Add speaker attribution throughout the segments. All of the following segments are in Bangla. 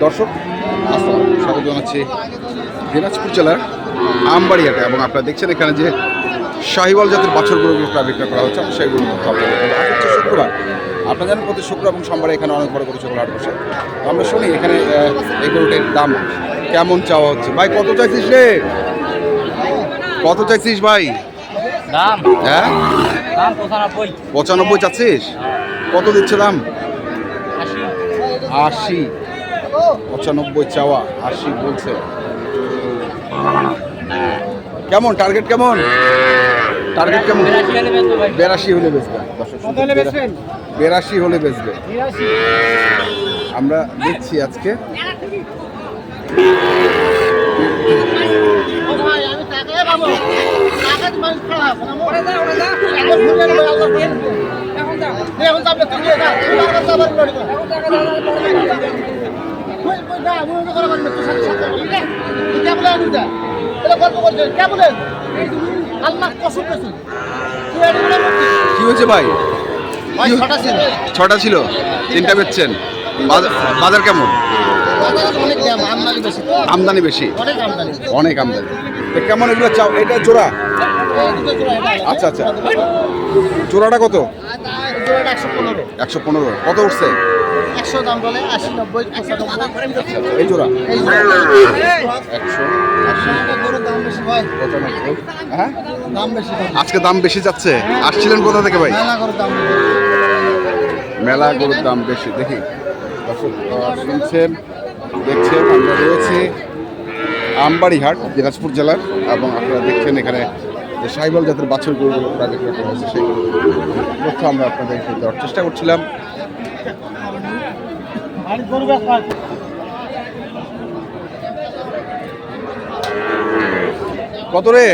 Speaker 1: দর্শক আসসালামু আলাইকুম, স্বাগত জানাচ্ছি দিনাজপুর জেলার আমবাড়িয়াটা। এবং আপনারা দেখছেন এখানে যে শাহিওয়াল জাতের বাছুরগুলোগুলো প্রায় বিক্রয় করা হচ্ছে, আমি সেইগুলো আজ হচ্ছে শুক্রবার। আপনারা জানেন প্রতি শুক্র এবং সোমবারে এখানে অনেক বড় গরু হাট বসে। তো আমরা শুনি এখানে এই গরুটির দাম কেমন চাওয়া হচ্ছে। ভাই কত চাইছিস রে? কত চাইছিস ভাই?
Speaker 2: দাম
Speaker 1: হ্যাঁ
Speaker 2: দাম
Speaker 1: 95 চাচ্ছিস? কত দিচ্ছে দাম? 80। 95 চাওয়া, 80 বলছে। কেমন টার্গেট? কেমন টার্গেট? কেমন? 82 হলে বেচবে। 82 হলে বেচবে। আমরা দেখছি আজকে কি হয়েছে ভাই? 6টা ছিল, 3টা বেচছেন। বাজার কেমন? আমদানি বেশি, অনেক আমদানি। কেমন এগুলো চাও? এটা জোড়া? আচ্ছা আচ্ছা, জোড়াটা কত? 115। কত উঠছে?
Speaker 3: 100 দাম বলে, 80, 90, 95।
Speaker 1: এই জোড়া 100।
Speaker 3: গরুর দাম বেশি ভাই,
Speaker 1: 95। হ্যাঁ,
Speaker 3: দাম বেশি।
Speaker 1: আজকে দাম বেশি যাচ্ছে। আসছিলেন কোথা থেকে ভাই?
Speaker 3: মেলা গরুর দাম
Speaker 1: মেলা গরুর দাম বেশি। দেখি শুনছেন, দেখছেন, আমরা রয়েছি আমবাড়িহাট দিনাজপুর জেলার। এবং আপনারা দেখছেন এখানে যে শাহিওয়াল জাতের বাছুর গরুগুলো প্রাইভেট রাখা হয়েছে, সেই তথ্য আমরা আপনাদেরকে দেওয়ার চেষ্টা করছিলাম। কত রে?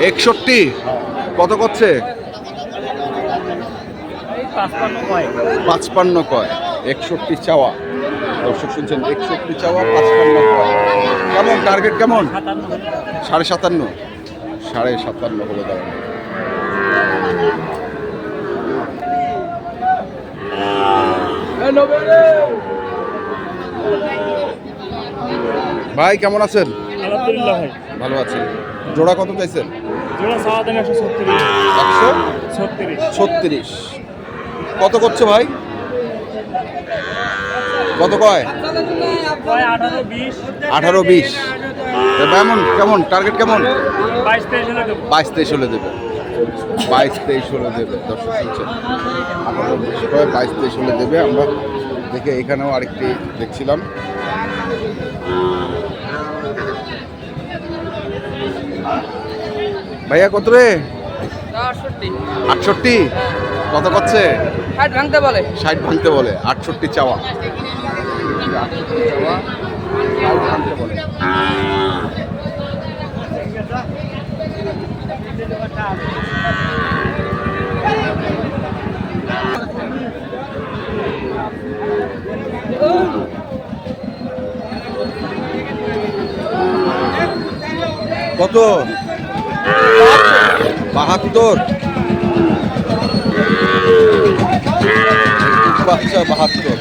Speaker 1: 61। কত করছে? 55 কয়। 61 চাওয়া। দর্শক শুনছেন, 61 চাওয়া, 55 কয়। কেমন টার্গেট? কেমন? 57.5। 57.5 হলে দাঁড়ানো। ভাই কেমন আছেন?
Speaker 2: আলহামদুলিল্লাহ ভাই,
Speaker 1: ভালো আছেন। জোড়া কত চাইছেন?
Speaker 2: জোড়া চাওয়া দাম 136।
Speaker 1: 136। কত করছে ভাই? কত কয়? 18-20। কেমন কেমন টার্গেট? কেমন? 22-23 হলে দেবে। 22-23 হলে দেবে। দর্শক শুনছেন, 18-20 কয়, 22-23 হলে দেবে। আমরা দেখে এখানেও আরেকটি দেখছিলাম। ভাইয়া কত রে? 68। কত করছে?
Speaker 2: 60 ভাঙতে বলে।
Speaker 1: 60 ভাঙতে বলে। 68 চাওয়া। 68 চাওয়া, 60 ভাঙতে বলে। কত? 72। বাচ্চা 72।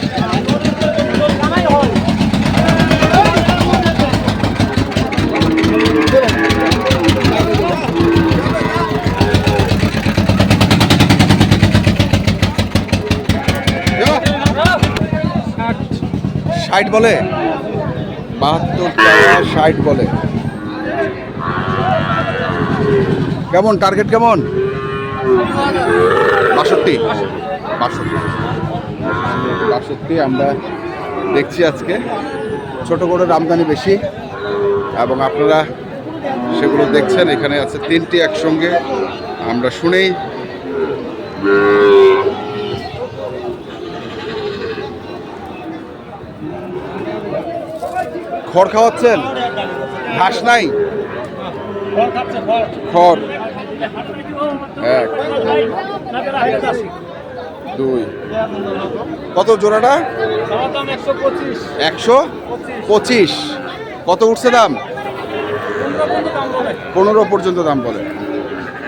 Speaker 1: ষাট বলে। 72 চাওয়া, 60 বলে। কেমন টার্গেট? কেমন? 62। 62 আমরা দেখছি আজকে। ছোট গরুর আমদানি বেশি এবং আপনারা সেগুলো দেখছেন। এখানে আছে 3টি একসঙ্গে, আমরা শুনেই। খড় খাওয়াচ্ছেন? ঘাস নাই? খড় 1, 2। কত জোড়াটা? 125। কত উঠছে দাম? 15 পর্যন্ত দাম বলে।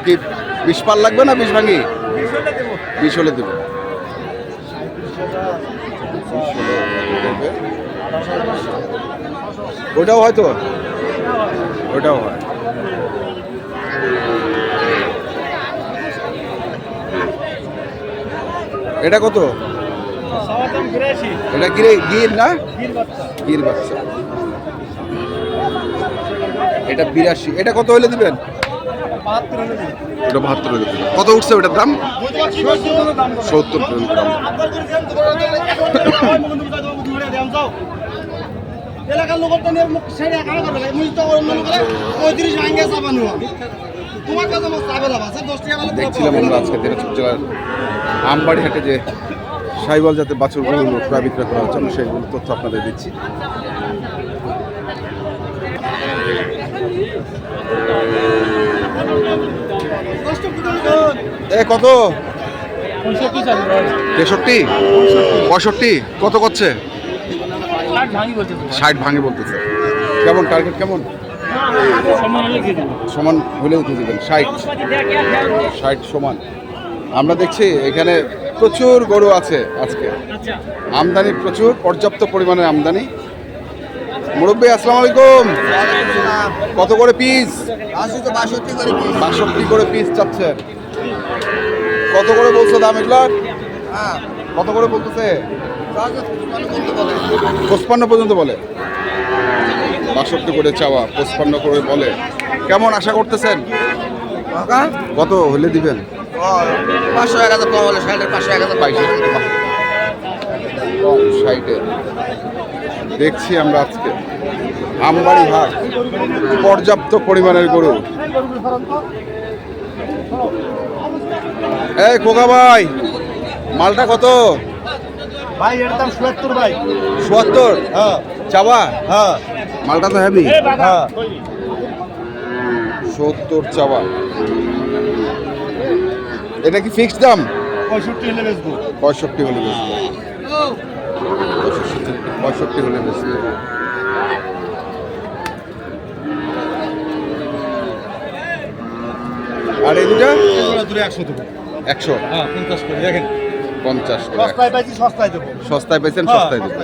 Speaker 1: কি 20 পার লাগবে না 20 ভাঙি? 20 হলে দেবো। দেখবে। ওটাও হয়তো ওটাও হয়। এটা কত? এটা গির না, গির বাচ্চা। এটা 82। এটা কত হলে দিবেন? এটা 72 হলে দিবেন। কত উঠছে ওটার দাম? 70 কিলোগ্রাম।
Speaker 3: এলাকার লোকের তো নিয়ে মুখ ছেড়ে একা করবে মুই তো অন্য লোকের 35 ভাঙে চাপানো তোমার কাছে মত চাবেলা আছে 10 টাকা ভালো
Speaker 1: দেখছিলাম আমরা আজকে দিনাজপুর জেলার আমবাড়ি হাটে যে সাইবল জাতের বাছুরগুলো ক্রয় বিক্রয় করা হচ্ছে, আমি সেইগুলো তথ্য আপনাদের দিচ্ছি। এ কত? 63, 65। কত করছে? 60 ভাঙে বলতেছে। কেমন টার্গেট কেমন? সমান হলেও দিয়ে দেবেন। 60 সমান। আমরা দেখছি এখানে প্রচুর গরু আছে আজকে, আমদানি প্রচুর, পর্যাপ্ত পরিমাণে আমদানি। মুরব্বী আসসালামু আলাইকুম। কত করে পিস? 62 করে পিস চাচ্ছেন। কত করে বলছো দাম এগুলার? কত করে বলতেছে? 55 পর্যন্ত বলে। 62 করে চাওয়া, 55 করে বলে। কেমন আশা করতেছেন? কত হলে দিবেন?
Speaker 3: 500 1000 কম হলে 60 500 1000
Speaker 1: 60-এ দেখছি আমরা আজকে আমবাড়ি হাট, পর্যাপ্ত পরিমাণের গরু। এই খোকা ভাই, মালটা কত?
Speaker 3: ভাই এর দাম 77 ভাই।
Speaker 1: ৭৪?
Speaker 3: হ্যাঁ
Speaker 1: চাবা?
Speaker 3: হ্যাঁ
Speaker 1: মালটা তো হেভি।
Speaker 3: হ্যাঁ
Speaker 1: ৭০ চাওয়া। এটা কি ফিক্সড দাম?
Speaker 3: 65 হলে বেচবো।
Speaker 1: 65 হলে বেচবো। 65 হলে বেচবো। আর এই দুটা?
Speaker 3: দূরে 100 দেবো।
Speaker 1: 100?
Speaker 3: হ্যাঁ 50 করে দেখেন।
Speaker 1: 50 করে।
Speaker 3: সস্তায় পাইছি সস্তায় দেবো।
Speaker 1: সস্তায় পেয়েছেন, সস্তায় দেবে।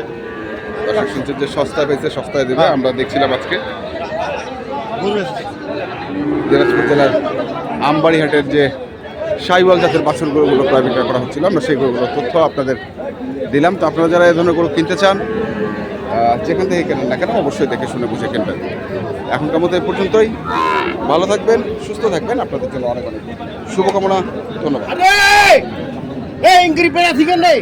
Speaker 1: দর্শক শুনছেন যে সস্তায় পেয়েছে, সস্তায় দেবে। আমরা দেখছিলাম আজকে দিনাজপুর জেলার আমবাড়ি হাটের যে সাইওয়াল জাতের বাছুর গরুগুলো ক্রয় বিক্রয় করা হচ্ছিল, আমরা সেই গরুগুলোর তথ্য আপনাদের দিলাম। তো আপনারা যারা এই ধরনের গরু কিনতে চান, যেখান থেকে কেনেন না কেন, অবশ্যই দেখে শুনে বুঝে কিনবেন। এখনকার মতো এই পর্যন্তই। ভালো থাকবেন, সুস্থ থাকবেন। আপনাদের জন্য অনেক অনেক শুভকামনা। ধন্যবাদ।
Speaker 3: এই ইংরি পেড়া ঠিক নেই।